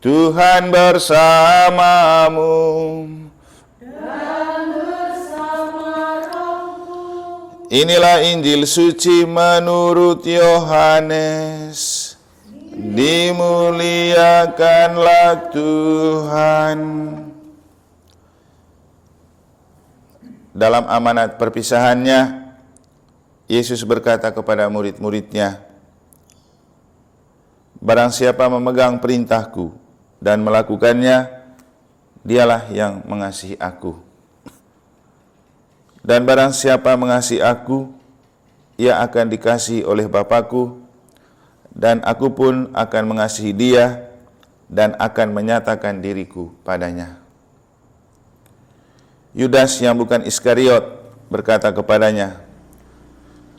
Tuhan bersamamu. Dan bersama rohmu. Inilah Injil suci menurut Yohanes. Dimuliakanlah Tuhan. Dalam amanat perpisahannya, Yesus berkata kepada murid-muridnya, "Barang siapa memegang perintahku dan melakukannya, dialah yang mengasihi aku. Dan barang siapa mengasihi aku, ia akan dikasihi oleh Bapa-Ku, dan aku pun akan mengasihi dia dan akan menyatakan diriku padanya." Yudas yang bukan Iskariot berkata kepadanya,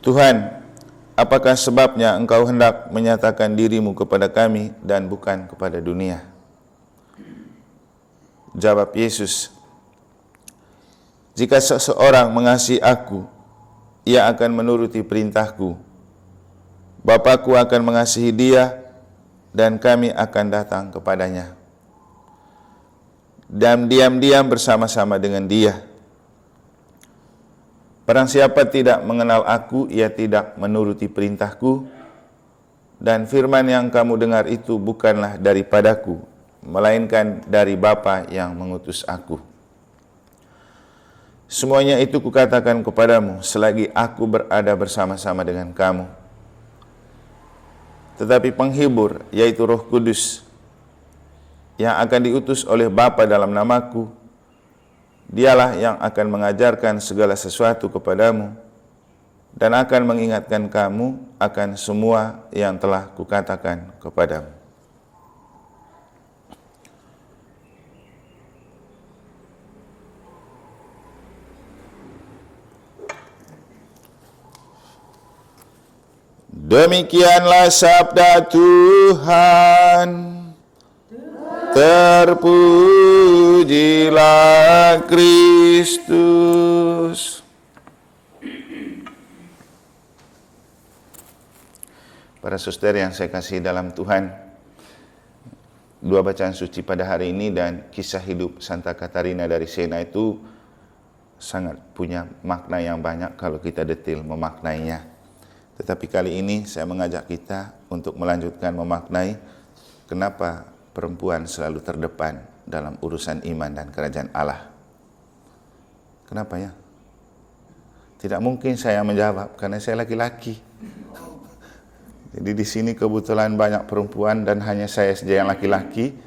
"Tuhan, apakah sebabnya engkau hendak menyatakan dirimu kepada kami dan bukan kepada dunia?" Jawab Yesus, "Jika seseorang mengasihi aku, ia akan menuruti perintahku. Bapa-Ku akan mengasihi dia, dan kami akan datang kepadanya. Dan diam-diam bersama-sama dengan dia. Barang siapa tidak mengenal aku, ia tidak menuruti perintahku, dan firman yang kamu dengar itu bukanlah daripadaku, melainkan dari Bapa yang mengutus aku. Semuanya itu kukatakan kepadamu selagi aku berada bersama-sama dengan kamu. Tetapi penghibur, yaitu Roh Kudus, yang akan diutus oleh Bapa dalam namaku, dialah yang akan mengajarkan segala sesuatu kepadamu dan akan mengingatkan kamu akan semua yang telah kukatakan kepadamu." Demikianlah sabda Tuhan. Terpujilah Kristus. Para suster yang saya kasih dalam Tuhan, dua bacaan suci pada hari ini dan kisah hidup Santa Katarina dari Siena itu sangat punya makna yang banyak kalau kita detail memaknainya. Tetapi kali ini saya mengajak kita untuk melanjutkan memaknai kenapa perempuan selalu terdepan dalam urusan iman dan kerajaan Allah. Kenapa ya? Tidak mungkin saya menjawab karena saya laki-laki. Jadi di sini kebetulan banyak perempuan dan hanya saya saja yang laki-laki,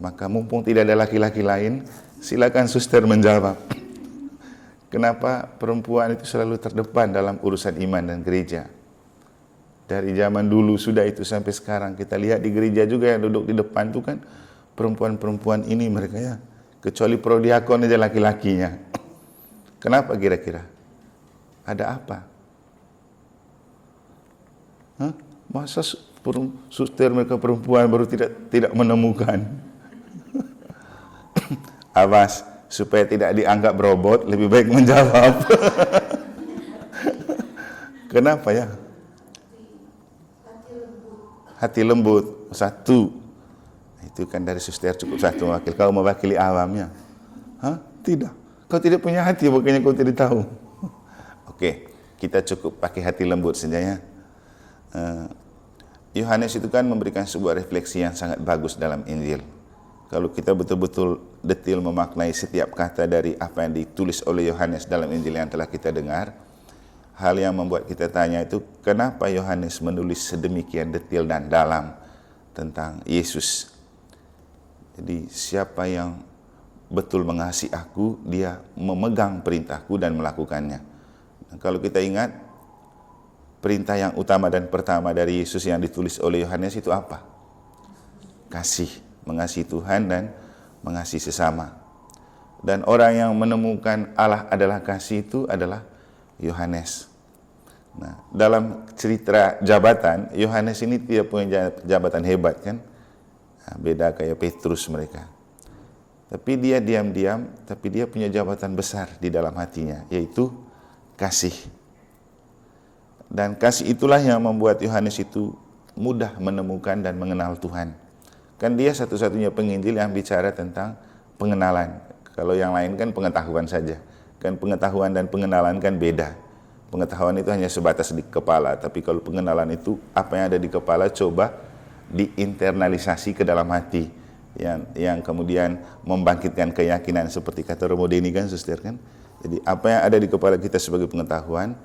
maka mumpung tidak ada laki-laki lain, silakan suster menjawab. Kenapa perempuan itu selalu terdepan dalam urusan iman dan gereja? Dari zaman dulu sudah itu sampai sekarang. Kita lihat di gereja juga yang duduk di depan itu kan perempuan-perempuan ini mereka ya. Kecuali prodiakon aja laki-lakinya. Kenapa kira-kira? Ada apa? Hah? Masa suster mereka perempuan baru tidak menemukan? Awas, supaya tidak dianggap robot, lebih baik menjawab. Kenapa ya? Hati lembut, satu. Itu kan dari suster cukup satu wakil. Kau mewakili awamnya. Hah? Tidak. Kau tidak punya hati, makanya kau tidak tahu. Oke, kita cukup pakai hati lembut saja ya. Yohanes itu kan memberikan sebuah refleksi yang sangat bagus dalam Injil. Kalau kita betul-betul detail memaknai setiap kata dari apa yang ditulis oleh Yohanes dalam Injil yang telah kita dengar, hal yang membuat kita tanya itu, kenapa Yohanes menulis sedemikian detail dan dalam tentang Yesus? Jadi siapa yang betul mengasihi aku, dia memegang perintahku dan melakukannya. Nah, kalau kita ingat, perintah yang utama dan pertama dari Yesus yang ditulis oleh Yohanes itu apa? Kasih, mengasihi Tuhan dan mengasihi sesama. Dan orang yang menemukan Allah adalah kasih itu adalah Yohanes. Nah, dalam cerita jabatan, Yohanes ini tidak punya jabatan hebat kan? Nah, beda kayak Petrus mereka. Tapi dia diam-diam, tapi dia punya jabatan besar di dalam hatinya, yaitu kasih. Dan kasih itulah yang membuat Yohanes itu mudah menemukan dan mengenal Tuhan. Kan dia satu-satunya penginjil yang bicara tentang pengenalan. Kalau yang lain kan pengetahuan saja. Kan pengetahuan dan pengenalan kan beda. Pengetahuan itu hanya sebatas di kepala, tapi kalau pengenalan itu apa yang ada di kepala coba diinternalisasi ke dalam hati. Yang kemudian membangkitkan keyakinan seperti kata Romo Deni kan, Suster kan. Jadi apa yang ada di kepala kita sebagai pengetahuan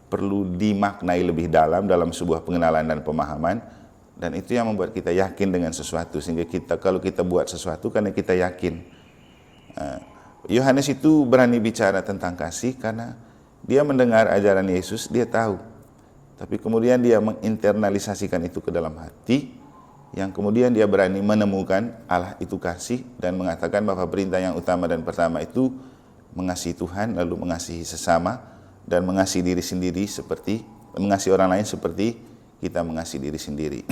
perlu dimaknai lebih dalam sebuah pengenalan dan pemahaman, dan itu yang membuat kita yakin dengan sesuatu, sehingga kalau kita buat sesuatu karena kita yakin. Yohanes itu berani bicara tentang kasih karena dia mendengar ajaran Yesus, dia tahu, tapi kemudian dia menginternalisasikan itu ke dalam hati, yang kemudian dia berani menemukan Allah itu kasih dan mengatakan bahwa perintah yang utama dan pertama itu mengasihi Tuhan, lalu mengasihi sesama, dan mengasihi diri sendiri mengasihi orang lain seperti kita mengasihi diri sendiri.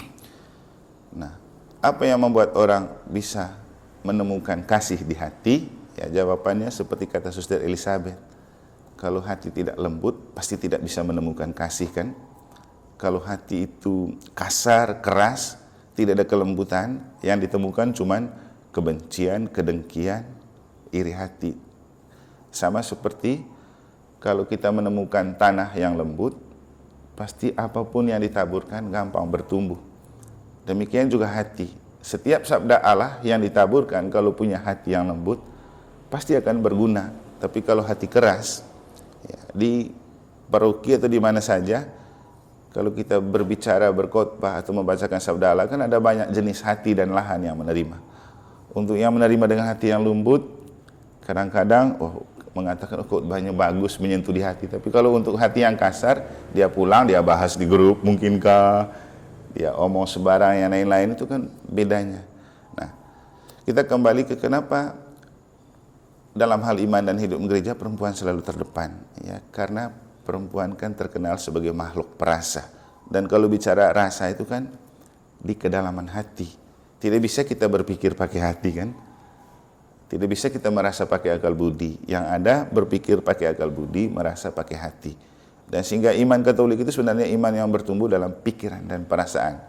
Nah, apa yang membuat orang bisa menemukan kasih di hati? Ya, jawabannya seperti kata Suster Elizabeth. Kalau hati tidak lembut, pasti tidak bisa menemukan kasih kan? Kalau hati itu kasar, keras, tidak ada kelembutan, yang ditemukan cuman kebencian, kedengkian, iri hati. Sama seperti kalau kita menemukan tanah yang lembut, pasti apapun yang ditaburkan gampang bertumbuh. Demikian juga hati. Setiap sabda Allah yang ditaburkan kalau punya hati yang lembut, pasti akan berguna. Tapi kalau hati keras, ya, di paroki atau di mana saja, kalau kita berbicara, berkhotbah atau membacakan sabda Allah, kan ada banyak jenis hati dan lahan yang menerima. Untuk yang menerima dengan hati yang lembut, kadang-kadang mengatakan khotbahnya bagus, menyentuh di hati. Tapi kalau untuk hati yang kasar, dia pulang, dia bahas di grup, mungkinkah dia omong sembarang yang lain-lain, itu kan bedanya. Nah, kita kembali ke kenapa dalam hal iman dan hidup gereja perempuan selalu terdepan, ya, karena perempuan kan terkenal sebagai makhluk perasa. Dan kalau bicara rasa itu kan di kedalaman hati. Tidak bisa kita berpikir pakai hati kan? Tidak bisa kita merasa pakai akal budi. Yang ada berpikir pakai akal budi, merasa pakai hati. Dan sehingga iman Katolik itu sebenarnya iman yang bertumbuh dalam pikiran dan perasaan.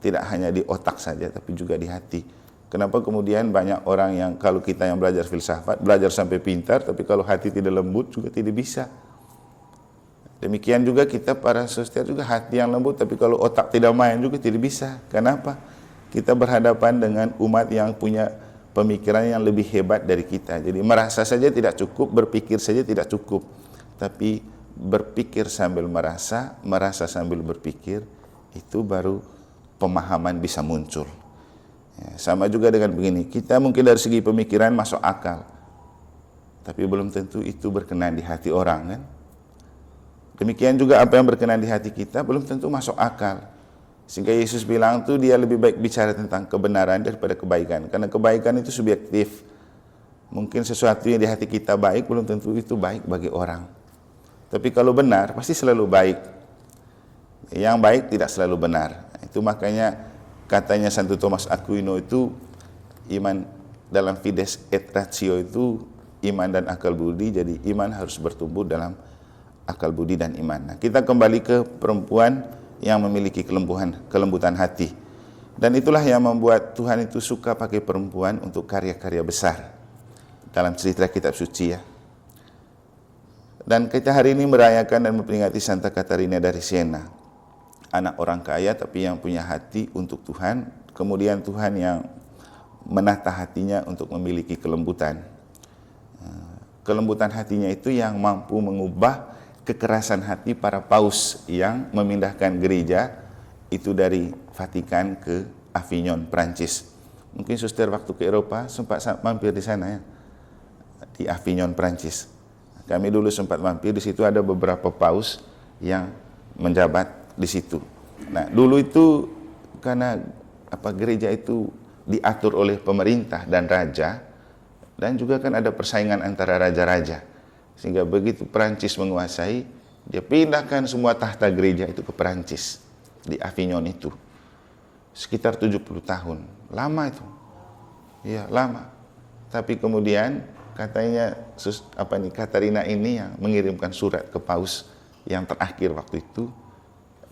Tidak hanya di otak saja, tapi juga di hati. Kenapa kemudian banyak orang yang kalau kita yang belajar filsafat, belajar sampai pintar, tapi kalau hati tidak lembut juga tidak bisa. Demikian juga kita para suster juga hati yang lembut, tapi kalau otak tidak main juga tidak bisa. Kenapa? Kita berhadapan dengan umat yang punya pemikiran yang lebih hebat dari kita. Jadi merasa saja tidak cukup, berpikir saja tidak cukup. Tapi berpikir sambil merasa sambil berpikir, itu baru pemahaman bisa muncul. Ya, sama juga dengan begini, kita mungkin dari segi pemikiran masuk akal, tapi belum tentu itu berkenan di hati orang kan. Demikian juga apa yang berkenan di hati kita belum tentu masuk akal. Sehingga Yesus bilang tuh dia lebih baik bicara tentang kebenaran daripada kebaikan. Karena kebaikan itu subjektif. Mungkin sesuatu yang di hati kita baik belum tentu itu baik bagi orang. Tapi kalau benar pasti selalu baik. Yang baik tidak selalu benar. Itu makanya katanya Santo Thomas Aquino itu iman dalam fides et ratio itu iman dan akal budi. Jadi iman harus bertumbuh dalam akal budi dan iman. Nah, kita kembali ke perempuan yang memiliki kelembutan hati. Dan itulah yang membuat Tuhan itu suka pakai perempuan untuk karya-karya besar dalam cerita kitab suci ya. Dan kita hari ini merayakan dan memperingati Santa Katarina dari Siena. Anak orang kaya tapi yang punya hati untuk Tuhan. Kemudian Tuhan yang menata hatinya untuk memiliki kelembutan. Kelembutan hatinya itu yang mampu mengubah kekerasan hati para paus yang memindahkan gereja itu dari Vatikan ke Avignon, Prancis. Mungkin suster waktu ke Eropa sempat mampir di sana ya, di Avignon, Prancis. Kami dulu sempat mampir di situ, ada beberapa paus yang menjabat di situ. Nah, dulu itu karena gereja itu diatur oleh pemerintah dan raja, dan juga kan ada persaingan antara raja-raja. Sehingga begitu Prancis menguasai, dia pindahkan semua tahta gereja itu ke Prancis, di Avignon itu. Sekitar 70 tahun. Lama itu. Iya, lama. Tapi kemudian katanya Katarina ini yang mengirimkan surat ke paus yang terakhir waktu itu.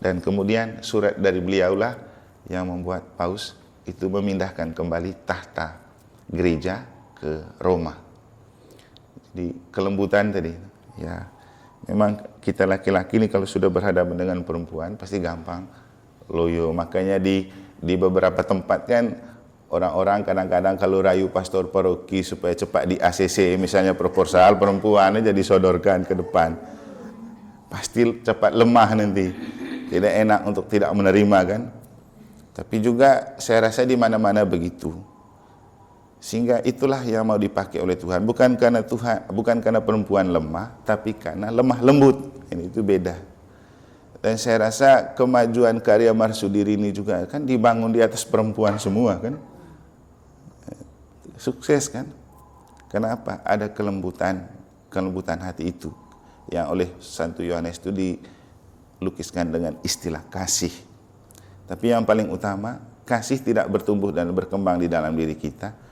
Dan kemudian surat dari beliaulah yang membuat paus itu memindahkan kembali tahta gereja ke Roma. Jadi kelembutan tadi, ya memang kita laki-laki ini kalau sudah berhadapan dengan perempuan pasti gampang loyo. Makanya di beberapa tempat kan orang-orang kadang-kadang kalau rayu pastor paroki supaya cepat di ACC, misalnya proposal perempuan aja disodorkan ke depan, pasti cepat lemah nanti, tidak enak untuk tidak menerima kan. Tapi juga saya rasa di mana-mana begitu. Sehingga itulah yang mau dipakai oleh Tuhan, bukan karena perempuan lemah, tapi karena lemah lembut. Ini itu beda. Dan saya rasa kemajuan karya Marsudiri ini juga kan dibangun di atas perempuan semua kan. Sukses kan? Kenapa? Ada kelembutan hati itu yang oleh Santo Yohanes itu dilukiskan dengan istilah kasih. Tapi yang paling utama, kasih tidak bertumbuh dan berkembang di dalam diri kita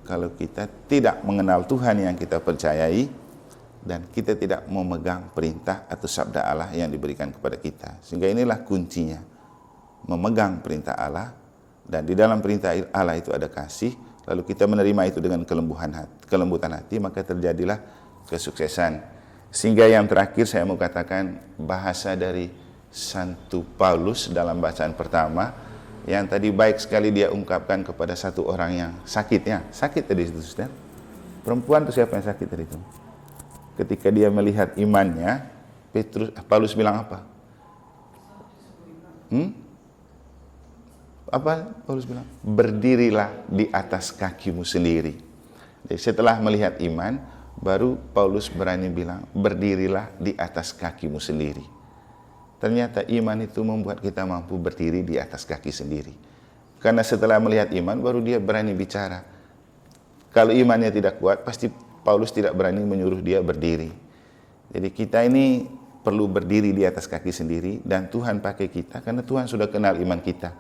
kalau kita tidak mengenal Tuhan yang kita percayai dan kita tidak memegang perintah atau sabda Allah yang diberikan kepada kita. Sehingga inilah kuncinya, memegang perintah Allah, dan di dalam perintah Allah itu ada kasih, lalu kita menerima itu dengan kelembutan hati, maka terjadilah kesuksesan. Sehingga yang terakhir saya mau katakan bahasa dari Santo Paulus dalam bacaan pertama, yang tadi baik sekali dia ungkapkan kepada satu orang yang sakit, ya sakit tadi itu, saudara. Perempuan itu siapa yang sakit tadi itu? Ketika dia melihat imannya, Paulus bilang apa? Apa Paulus bilang? Berdirilah di atas kakimu sendiri. Jadi setelah melihat iman, baru Paulus berani bilang, berdirilah di atas kakimu sendiri. Ternyata iman itu membuat kita mampu berdiri di atas kaki sendiri. Karena setelah melihat iman, baru dia berani bicara. Kalau imannya tidak kuat, pasti Paulus tidak berani menyuruh dia berdiri. Jadi kita ini perlu berdiri di atas kaki sendiri, dan Tuhan pakai kita karena Tuhan sudah kenal iman kita.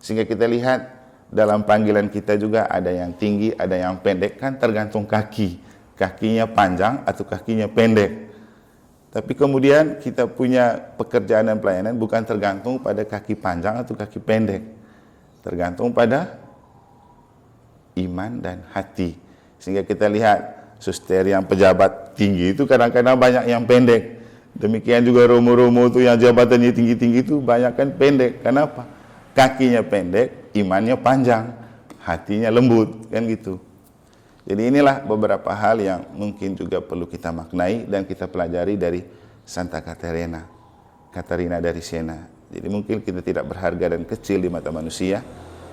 Sehingga kita lihat dalam panggilan kita juga ada yang tinggi, ada yang pendek, kan tergantung kaki. Kakinya panjang atau kakinya pendek. Tapi kemudian kita punya pekerjaan dan pelayanan bukan tergantung pada kaki panjang atau kaki pendek. Tergantung pada iman dan hati. Sehingga kita lihat suster yang pejabat tinggi itu kadang-kadang banyak yang pendek. Demikian juga romo-romo itu yang jabatannya tinggi-tinggi itu banyak kan pendek. Kenapa? Kakinya pendek, imannya panjang, hatinya lembut, kan gitu. Jadi inilah beberapa hal yang mungkin juga perlu kita maknai dan kita pelajari dari Santa Katarina dari Siena. Jadi mungkin kita tidak berharga dan kecil di mata manusia,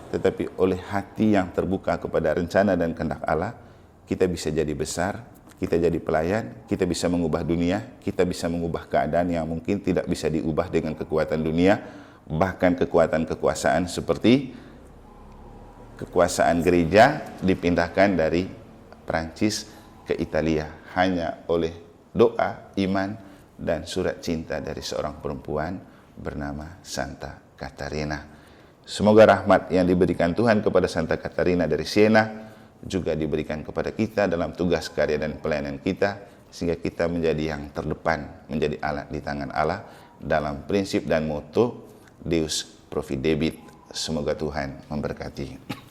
tetapi oleh hati yang terbuka kepada rencana dan kehendak Allah, kita bisa jadi besar, kita jadi pelayan, kita bisa mengubah dunia, kita bisa mengubah keadaan yang mungkin tidak bisa diubah dengan kekuatan dunia, bahkan kekuatan kekuasaan seperti kekuasaan gereja dipindahkan dari Prancis ke Italia hanya oleh doa, iman, dan surat cinta dari seorang perempuan bernama Santa Katarina. Semoga rahmat yang diberikan Tuhan kepada Santa Katarina dari Siena juga diberikan kepada kita dalam tugas karya dan pelayanan kita, sehingga kita menjadi yang terdepan, menjadi alat di tangan Allah dalam prinsip dan moto Deus Providebit. Semoga Tuhan memberkati.